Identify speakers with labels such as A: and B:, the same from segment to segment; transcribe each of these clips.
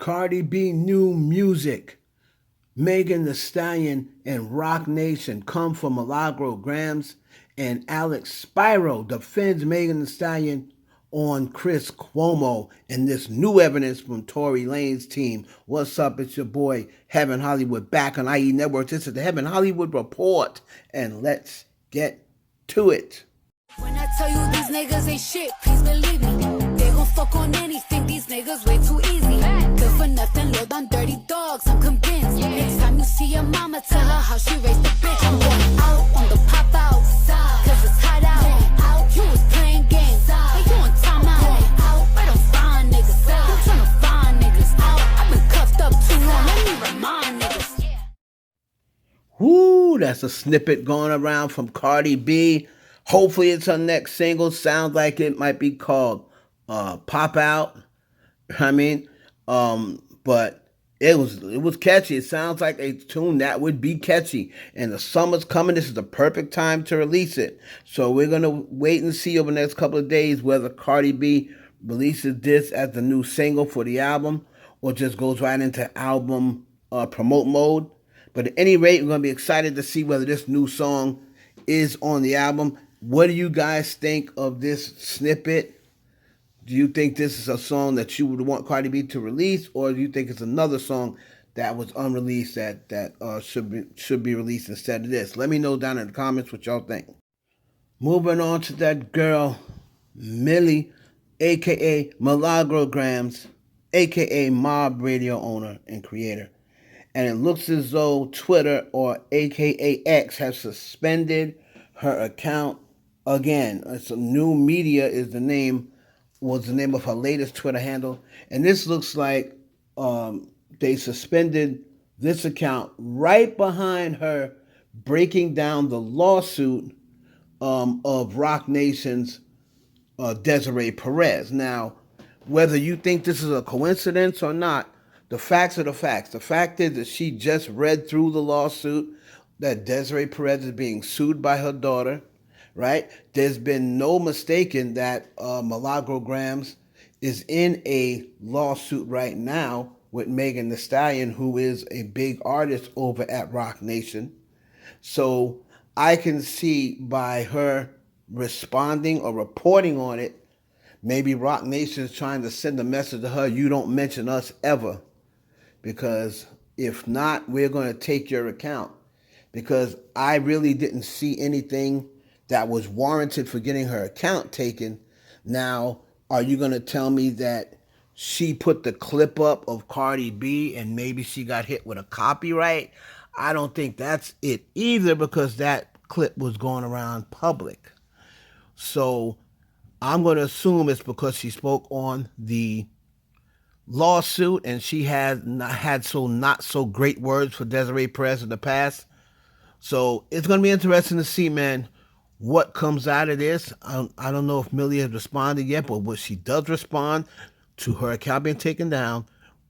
A: Cardi B new music. Megan Thee Stallion and Roc Nation come from Milagro Gramz, and Alex Spiro defends Megan Thee Stallion on Chris Cuomo and this new evidence from Tory Lanez team. What's up? It's your boy Heaven Hollywood back on IE Network. This is the Heaven Hollywood Report, and let's get to it.
B: When I tell you these niggas ain't shit, please believe me. They gon' fuck on anything, these niggas way too easy. Good for nothing, load on dirty dogs, I'm convinced. Next time you see your mama, tell her how she raised the bitch. I'm going out on the pop out, cause it's hot out. You was playing games, but you on time out. Right on fine niggas, you tryna find niggas out. I've been cuffed up too long, let me remind niggas.
A: Woo, that's a snippet going around from Cardi B. Hopefully it's her next single. Sounds like it might be called Pop Out. But it was catchy. It sounds like a tune that would be catchy. And the summer's coming. This is the perfect time to release it. So we're going to wait and see over the next couple of days whether Cardi B releases this as the new single for the album or just goes right into album promote mode. But at any rate, we're going to be excited to see whether this new song is on the album. What do you guys think of this snippet? Do you think this is a song that you would want Cardi B to release, or do you think it's another song that was unreleased that should be released instead of this? Let me know down in the comments what y'all think. Moving on to that girl, Millie, a.k.a. Milagro Gramz, a.k.a. Mob Radio owner and creator. And it looks as though Twitter, or a.k.a. X, has suspended her account again. It's a New Media was the name of her latest Twitter handle. And this looks like they suspended this account right behind her breaking down the lawsuit of Roc Nation's Desiree Perez. Now, whether you think this is a coincidence or not, the facts are the facts. The fact is that she just read through the lawsuit that Desiree Perez is being sued by her daughter, right? There's been no mistaking that Milagro Gramz is in a lawsuit right now with Megan Thee Stallion, who is a big artist over at Roc Nation. So I can see by her responding or reporting on it, maybe Roc Nation is trying to send a message to her, you don't mention us ever. Because if not, we're going to take your account. Because I really didn't see anything that was warranted for getting her account taken. Now, are you going to tell me that she put the clip up of Cardi B and maybe she got hit with a copyright? I don't think that's it either, because that clip was going around public. So I'm going to assume it's because she spoke on the lawsuit and she had not so great words for Desiree Perez in the past. So it's going to be interesting to see, man, what comes out of this. I don't know if Millie has responded yet, but when she does respond to her account being taken down,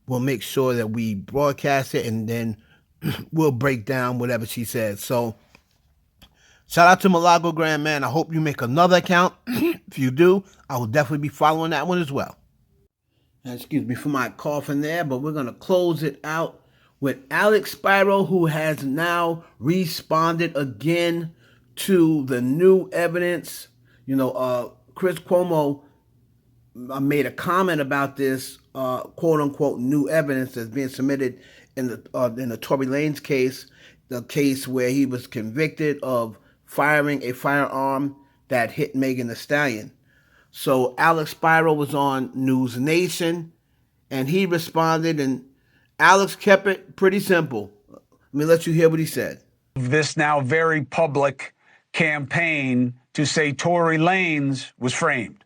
A: we'll make sure that we broadcast it, and then we'll break down whatever she says. So shout out to Milagro Gramz, man. I hope you make another account. If you do, I will definitely be following that one as well. And excuse me for my coughing there, but we're going to close it out with Alex Spiro, who has now responded again to the new evidence. Chris Cuomo made a comment about this quote-unquote new evidence that's being submitted in the Tory Lanez case, the case where he was convicted of firing a firearm that hit Megan Thee Stallion. So Alex Spiro was on News Nation, and he responded, and Alex kept it pretty simple. Let me let you hear what he said.
C: This now very public campaign to say Tory Lanez was framed.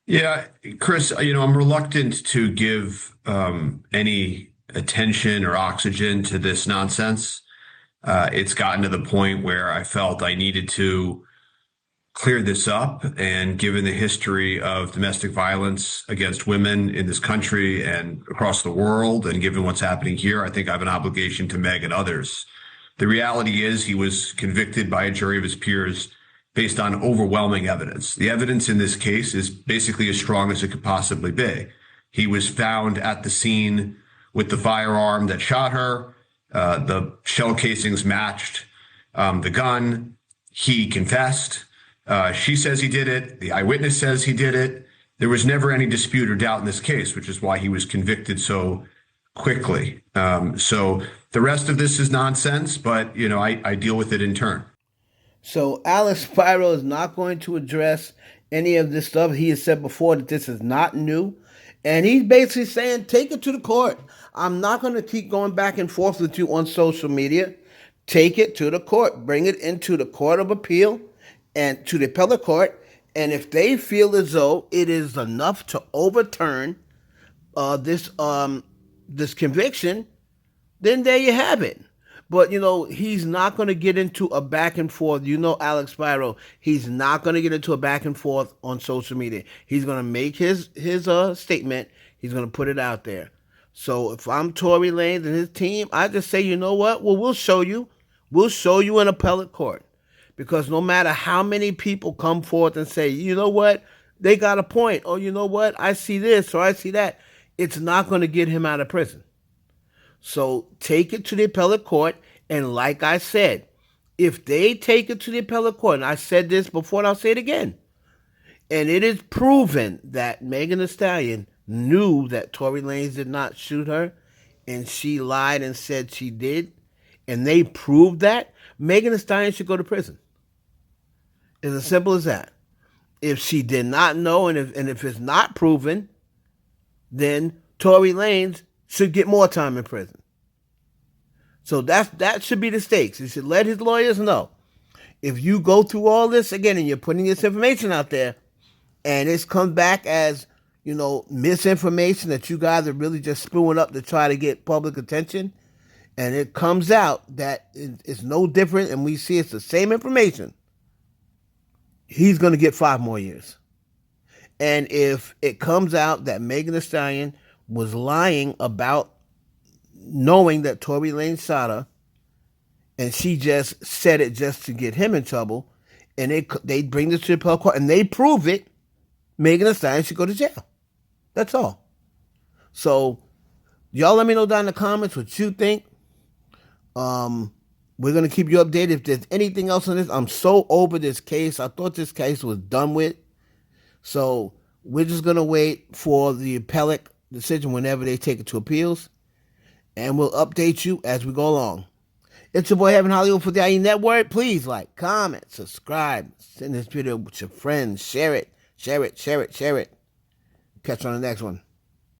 D: Yeah, Chris, I'm reluctant to give any attention or oxygen to this nonsense. It's gotten to the point where I felt I needed to clear this up. And given the history of domestic violence against women in this country and across the world, and given what's happening here, I think I have an obligation to Meg and others. The reality is he was convicted by a jury of his peers based on overwhelming evidence. The evidence in this case is basically as strong as it could possibly be. He was found at the scene with the firearm that shot her. The shell casings matched the gun. He confessed. She says he did it. The eyewitness says he did it. There was never any dispute or doubt in this case, which is why he was convicted so quickly. So the rest of this is nonsense, but, I deal with it in turn.
A: So Alex Spiro is not going to address any of this stuff. He has said before that this is not new. And he's basically saying, take it to the court. I'm not going to keep going back and forth with you on social media. Take it to the court. Bring it into the Court of Appeal and to the appellate court. And if they feel as though it is enough to overturn this conviction, then there you have it. But, he's not going to get into a back and forth. Alex Spiro, he's not going to get into a back and forth on social media. He's going to make his statement. He's going to put it out there. So if I'm Tory Lanez and his team, I just say, you know what? Well, we'll show you. We'll show you in appellate court. Because no matter how many people come forth and say, you know what? They got a point. Or you know what? I see this or I see that. It's not going to get him out of prison. So take it to the appellate court, and like I said, if they take it to the appellate court, and I said this before and I'll say it again, and it is proven that Megan Thee Stallion knew that Tory Lanez did not shoot her, and she lied and said she did, and they proved that, Megan Thee Stallion should go to prison. It's as simple as that. If she did not know, and if it's not proven, then Tory Lanez should get more time in prison. So that should be the stakes. He should let his lawyers know. If you go through all this again and you're putting this information out there and it's come back as, misinformation that you guys are really just spewing up to try to get public attention, and it comes out that it's no different and we see it's the same information, he's going to get 5 more years. And if it comes out that Megan Thee Stallion was lying about knowing that Tory Lanez shot her, and she just said it just to get him in trouble, and they bring this to the appellate court, and they prove it, Megan Thee Stallion should go to jail. That's all. So, y'all let me know down in the comments what you think. We're going to keep you updated. If there's anything else on this, I'm so over this case. I thought this case was done with. So, we're just going to wait for the appellate decision whenever they take it to appeals, and we'll update you as we go along. It's your boy Heaven Hollywood for the IE Network. Please like, comment, subscribe, send this video with your friends, share it. Catch you on the next one.